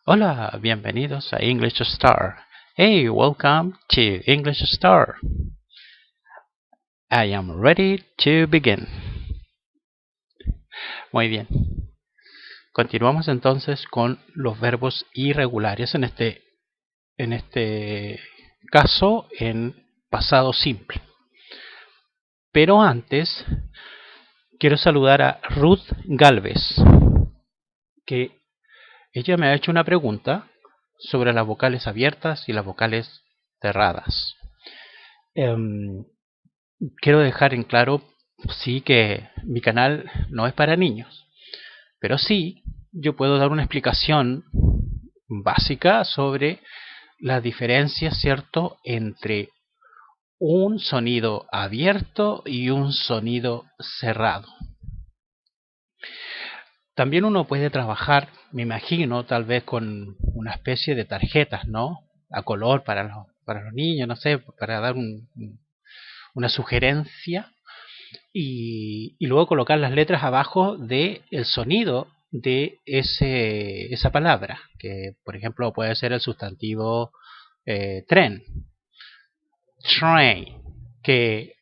Hola, bienvenidos a English Star. Hey, welcome to English Star. I am ready to begin. Muy bien. Continuamos entonces con los verbos irregulares, en este caso en pasado simple. Pero antes quiero saludar a Ruth Galvez, que ella me ha hecho una pregunta sobre las vocales abiertas y las vocales cerradas. Quiero dejar en claro, sí, que mi canal no es para niños, pero sí yo puedo dar una explicación básica sobre las diferencias, ¿cierto?, entre un sonido abierto y un sonido cerrado. También uno puede trabajar, me imagino, tal vez con una especie de tarjetas, ¿no?, a color para los niños, no sé, para dar una sugerencia. Y luego colocar las letras abajo del sonido de esa palabra, que por ejemplo puede ser el sustantivo tren, train, que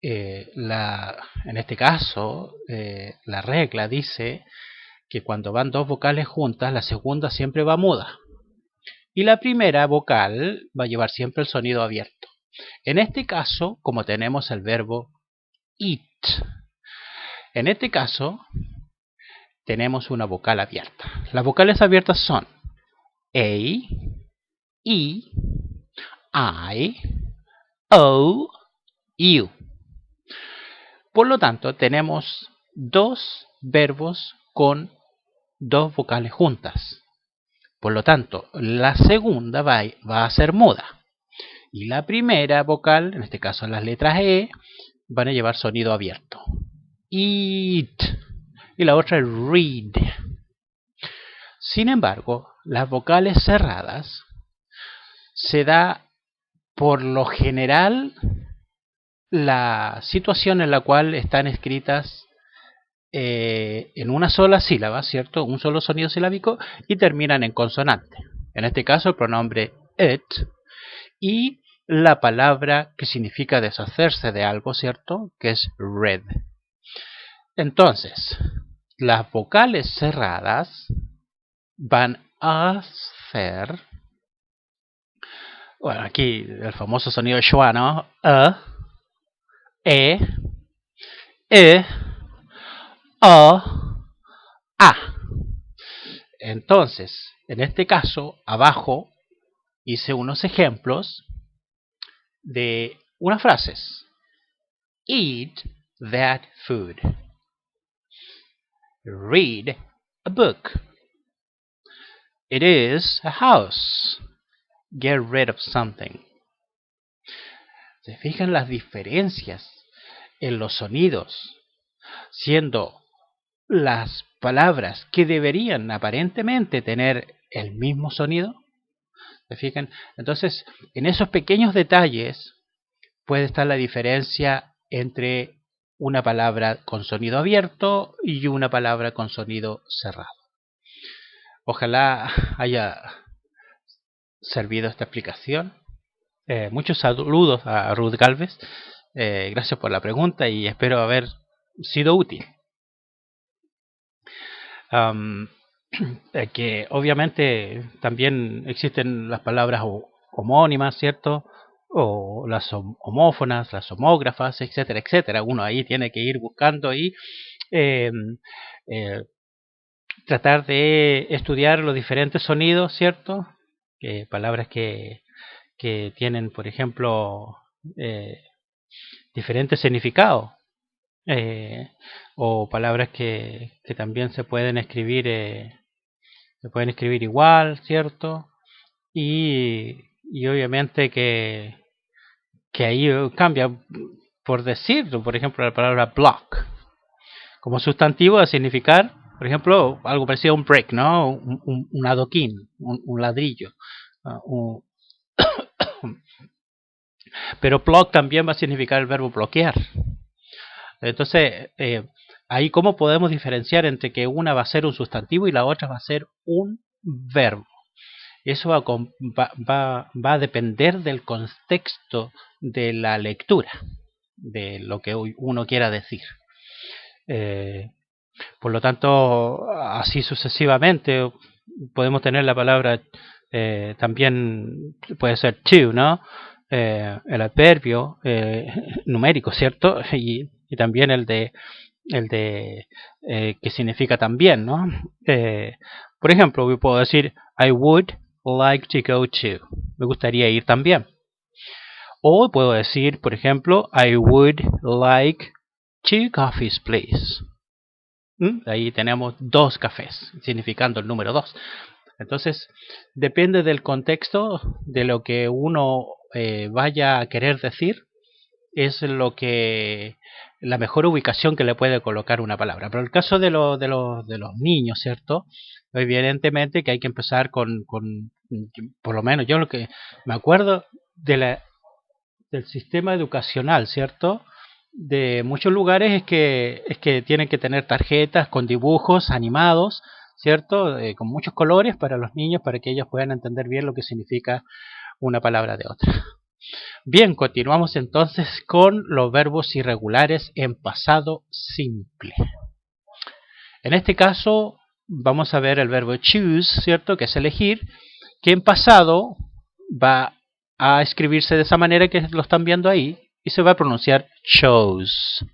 en este caso la regla dice que cuando van dos vocales juntas, la segunda siempre va muda y la primera vocal va a llevar siempre el sonido abierto. En este caso, como tenemos el verbo eat, en este caso tenemos una vocal abierta. Las vocales abiertas son A, E, I, O, U. Por lo tanto, tenemos dos verbos con dos vocales juntas. Por lo tanto, la segunda va a ser muda. Y la primera vocal, en este caso las letras E, van a llevar sonido abierto. Eat. Y la otra es read. Sin embargo, las vocales cerradas se da por lo general la situación en la cual están escritas en una sola sílaba, ¿cierto? Un solo sonido silábico y terminan en consonante. En este caso el pronombre it y la palabra que significa deshacerse de algo, ¿cierto?, que es read. Entonces, las vocales cerradas van a ser, bueno, aquí el famoso sonido de schwa, ¿no? E, O, A. Entonces, en este caso, abajo hice unos ejemplos de unas frases. Eat that food. Read a book. It is a house. Get rid of something. ¿Se fijan las diferencias en los sonidos? Siendo las palabras que deberían aparentemente tener el mismo sonido. ¿Se fijan? Entonces, en esos pequeños detalles puede estar la diferencia entre una palabra con sonido abierto y una palabra con sonido cerrado. Ojalá haya servido esta explicación. Muchos saludos a Ruth Galvez. Gracias por la pregunta y espero haber sido útil. Que obviamente también existen las palabras homónimas, ¿cierto? O las homófonas, las homógrafas, etcétera, etcétera. Uno ahí tiene que ir buscando y tratar de estudiar los diferentes sonidos, ¿cierto? Palabras que tienen, por ejemplo, diferentes significados. O palabras que también se pueden escribir igual, ¿cierto? Y obviamente que ahí cambia, por decirlo, por ejemplo, la palabra block como sustantivo va a significar, por ejemplo, algo parecido a un brick, ¿no? Un adoquín, un ladrillo. Pero block también va a significar el verbo bloquear. Entonces, ahí cómo podemos diferenciar entre que una va a ser un sustantivo y la otra va a ser un verbo. Eso va a depender del contexto de la lectura, de lo que uno quiera decir. Por lo tanto, así sucesivamente, podemos tener la palabra también, puede ser to, ¿no? El adverbio numérico, ¿cierto? Y también el de que significa también, ¿no? Por ejemplo, yo puedo decir I would like to go to. Me gustaría ir también. O puedo decir, por ejemplo, I would like 2 coffees, please. Ahí tenemos 2 cafés, significando el número 2. Entonces, depende del contexto, de lo que uno vaya a querer decir, es la mejor ubicación que le puede colocar una palabra. Pero el caso de los niños, ¿cierto? Evidentemente que hay que empezar por lo menos yo lo que me acuerdo del sistema educacional, ¿cierto? De muchos lugares es que tienen que tener tarjetas con dibujos animados, ¿cierto? Con muchos colores para los niños, para que ellos puedan entender bien lo que significa una palabra de otra. Bien, continuamos entonces con los verbos irregulares en pasado simple. En este caso vamos a ver el verbo choose, ¿cierto? Que es elegir, que en pasado va a escribirse de esa manera que lo están viendo ahí y se va a pronunciar chose.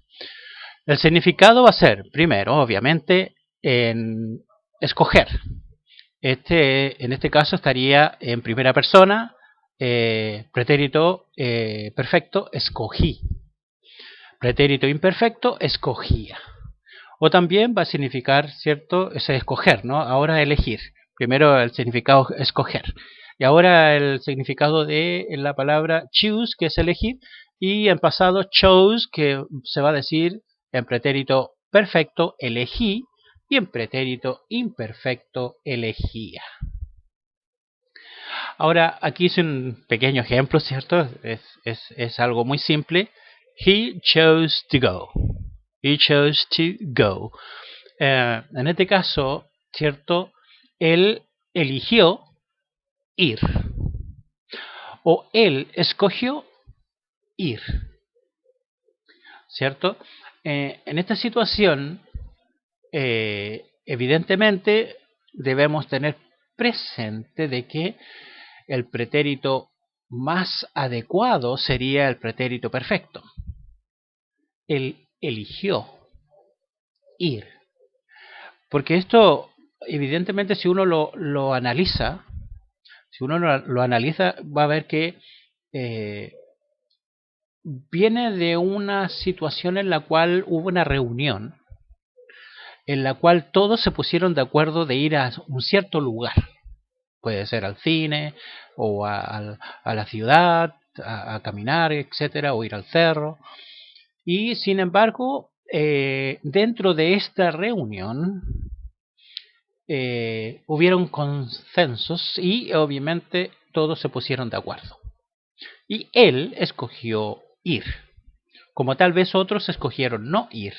El significado va a ser, primero, obviamente, en escoger. En este caso estaría en primera persona, pretérito perfecto, escogí. Pretérito imperfecto, escogía. O también va a significar, ¿cierto? Ese escoger, ¿no? Ahora elegir. Primero el significado escoger. Y ahora el significado de la palabra choose, que es elegir. Y en pasado chose, que se va a decir en pretérito perfecto, elegí. Y en pretérito imperfecto, elegía. Ahora, aquí hice un pequeño ejemplo, ¿cierto? Es algo muy simple. He chose to go. He chose to go. En este caso, ¿cierto? Él eligió ir. O él escogió ir. ¿Cierto? En esta situación, evidentemente, debemos tener presente de que el pretérito más adecuado sería el pretérito perfecto. Él eligió ir. Porque esto, evidentemente, si uno lo analiza, va a ver que viene de una situación en la cual hubo una reunión, en la cual todos se pusieron de acuerdo de ir a un cierto lugar. Puede ser al cine, o a la ciudad, a caminar, etcétera, o ir al cerro. Y sin embargo, dentro de esta reunión, hubieron consensos y obviamente todos se pusieron de acuerdo. Y él escogió ir, como tal vez otros escogieron no ir.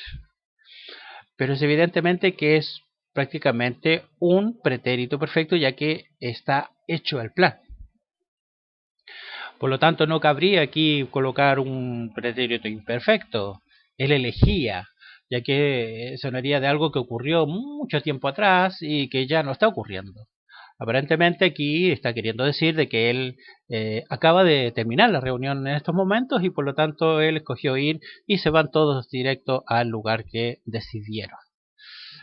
Pero es evidentemente que es prácticamente un pretérito perfecto, ya que está hecho el plan. Por lo tanto, no cabría aquí colocar un pretérito imperfecto. Él elegía, ya que sonaría de algo que ocurrió mucho tiempo atrás y que ya no está ocurriendo. Aparentemente aquí está queriendo decir de que él acaba de terminar la reunión en estos momentos y por lo tanto él escogió ir y se van todos directo al lugar que decidieron.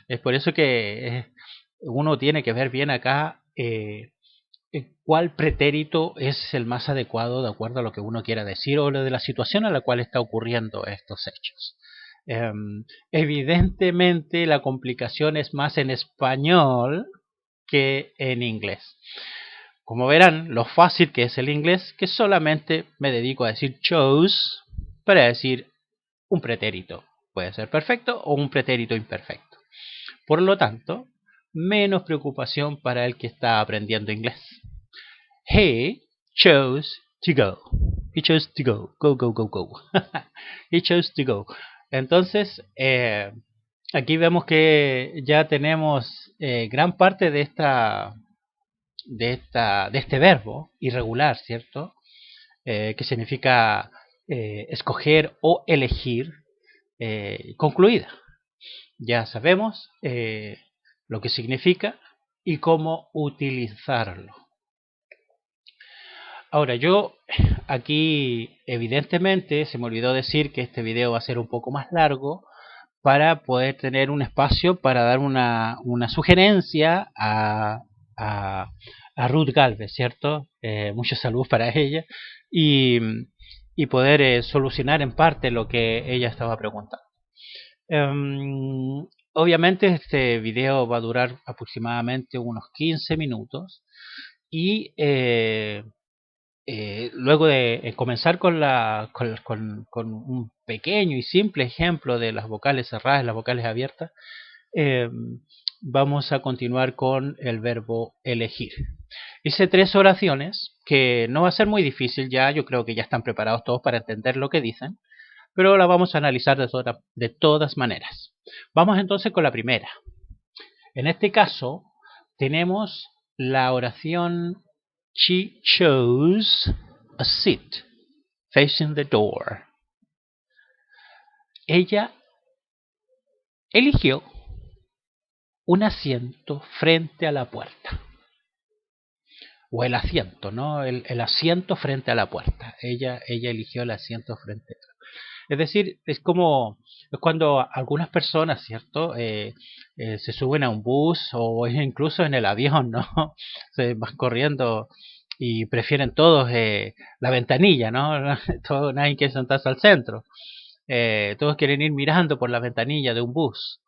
Es por eso que uno tiene que ver bien acá cuál pretérito es el más adecuado de acuerdo a lo que uno quiera decir o de la situación a la cual está ocurriendo estos hechos. Evidentemente la complicación es más en español que en inglés. Como verán, lo fácil que es el inglés, que solamente me dedico a decir chose para decir un pretérito. Puede ser perfecto o un pretérito imperfecto. Por lo tanto, menos preocupación para el que está aprendiendo inglés. He chose to go. He chose to go. Go, go, go, go. He chose to go. Entonces, aquí vemos que ya tenemos gran parte de de este verbo irregular, ¿cierto? Que significa escoger o elegir, concluida. Ya sabemos lo que significa y cómo utilizarlo. Ahora, yo aquí evidentemente se me olvidó decir que este video va a ser un poco más largo para poder tener un espacio para dar una sugerencia a Ruth Galvez, ¿cierto? Mucha salud para ella y, y poder solucionar en parte lo que ella estaba preguntando. Obviamente este video va a durar aproximadamente unos 15 minutos y luego de comenzar con un pequeño y simple ejemplo de las vocales cerradas y las vocales abiertas, vamos a continuar con el verbo elegir. Hice 3 oraciones que no va a ser muy difícil ya, yo creo que ya están preparados todos para entender lo que dicen, pero la vamos a analizar de todas maneras. Vamos entonces con la primera. En este caso tenemos la oración She chose a seat facing the door. Ella eligió un asiento frente a la puerta. O el asiento, ¿no? El asiento frente a la puerta. Ella eligió el asiento frente a la puerta. Es decir, es cuando algunas personas, ¿cierto? Se suben a un bus o incluso en el avión, ¿no? Se van corriendo y prefieren todos la ventanilla, ¿no? Nadie quiere sentarse al centro. Todos quieren ir mirando por la ventanilla de un bus.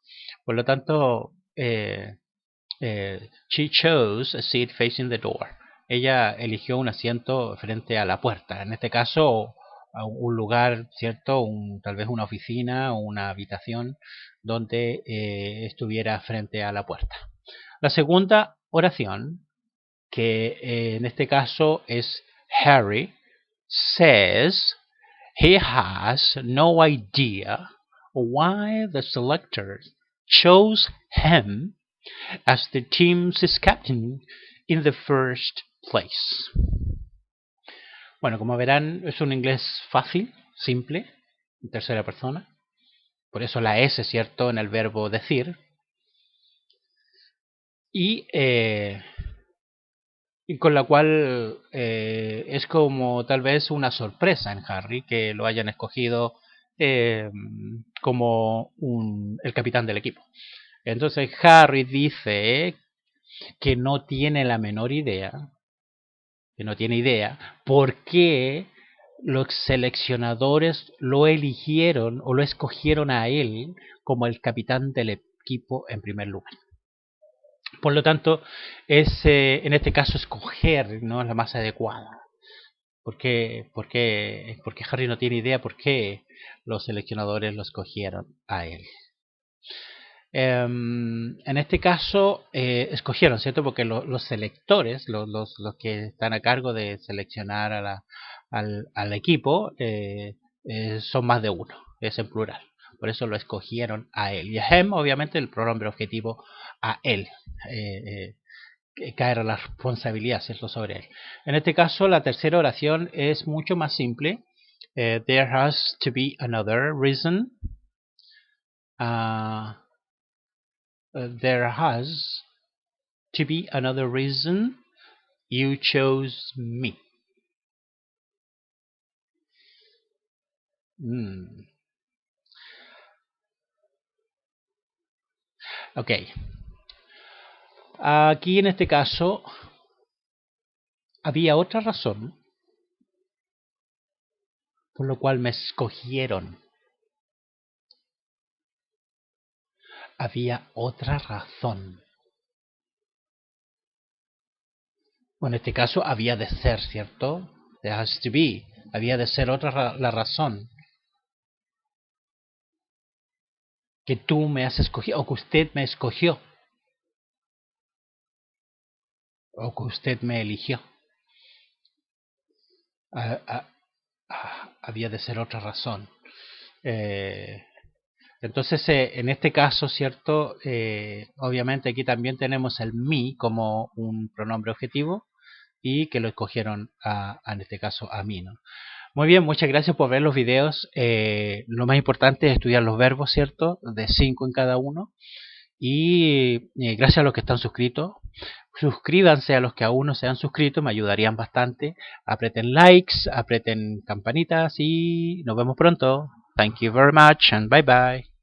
Por lo tanto, she chose a seat facing the door. Ella eligió un asiento frente a la puerta. En este caso, a un lugar, ¿cierto? Tal vez una oficina o una habitación donde estuviera frente a la puerta. La segunda oración, que en este caso es Harry, says he has no idea why the selectors chose him as the team's captain in the first place. Bueno, como verán, es un inglés fácil, simple, en tercera persona. Por eso la S, ¿cierto?, en el verbo decir. Y con la cual es como tal vez una sorpresa en Harry que lo hayan escogido como el capitán del equipo. Entonces Harry dice que no tiene la menor idea, por qué los seleccionadores lo eligieron o lo escogieron a él como el capitán del equipo en primer lugar. Por lo tanto, es en este caso escoger, ¿no?, la más adecuada. Porque Harry no tiene idea por qué los seleccionadores lo escogieron a él. En este caso escogieron, ¿cierto? Porque los selectores, los que están a cargo de seleccionar al equipo, son más de uno, es en plural. Por eso lo escogieron a él. Y a him, obviamente, el pronombre objetivo a él. Caer la responsabilidad, ¿cierto?, sobre él. En este caso, la tercera oración es mucho más simple. There has to be another reason. There has to be another reason you chose me. Ok. Aquí en este caso había otra razón por lo cual me escogieron. Había otra razón. Bueno, en este caso había de ser, ¿cierto? There has to be. Había de ser otra la razón. Que tú me has escogido, o que usted me escogió. O que usted me eligió. Había de ser otra razón. Entonces, en este caso, ¿cierto? Obviamente aquí también tenemos el me como un pronombre objetivo y que lo escogieron en este caso a mí, ¿no? Muy bien, muchas gracias por ver los videos. Lo más importante es estudiar los verbos, ¿cierto? De 5 en cada uno. Y gracias a los que están suscritos. Suscríbanse a los que aún no se han suscrito, me ayudarían bastante. Aprieten likes, aprieten campanitas y nos vemos pronto. Thank you very much and bye bye.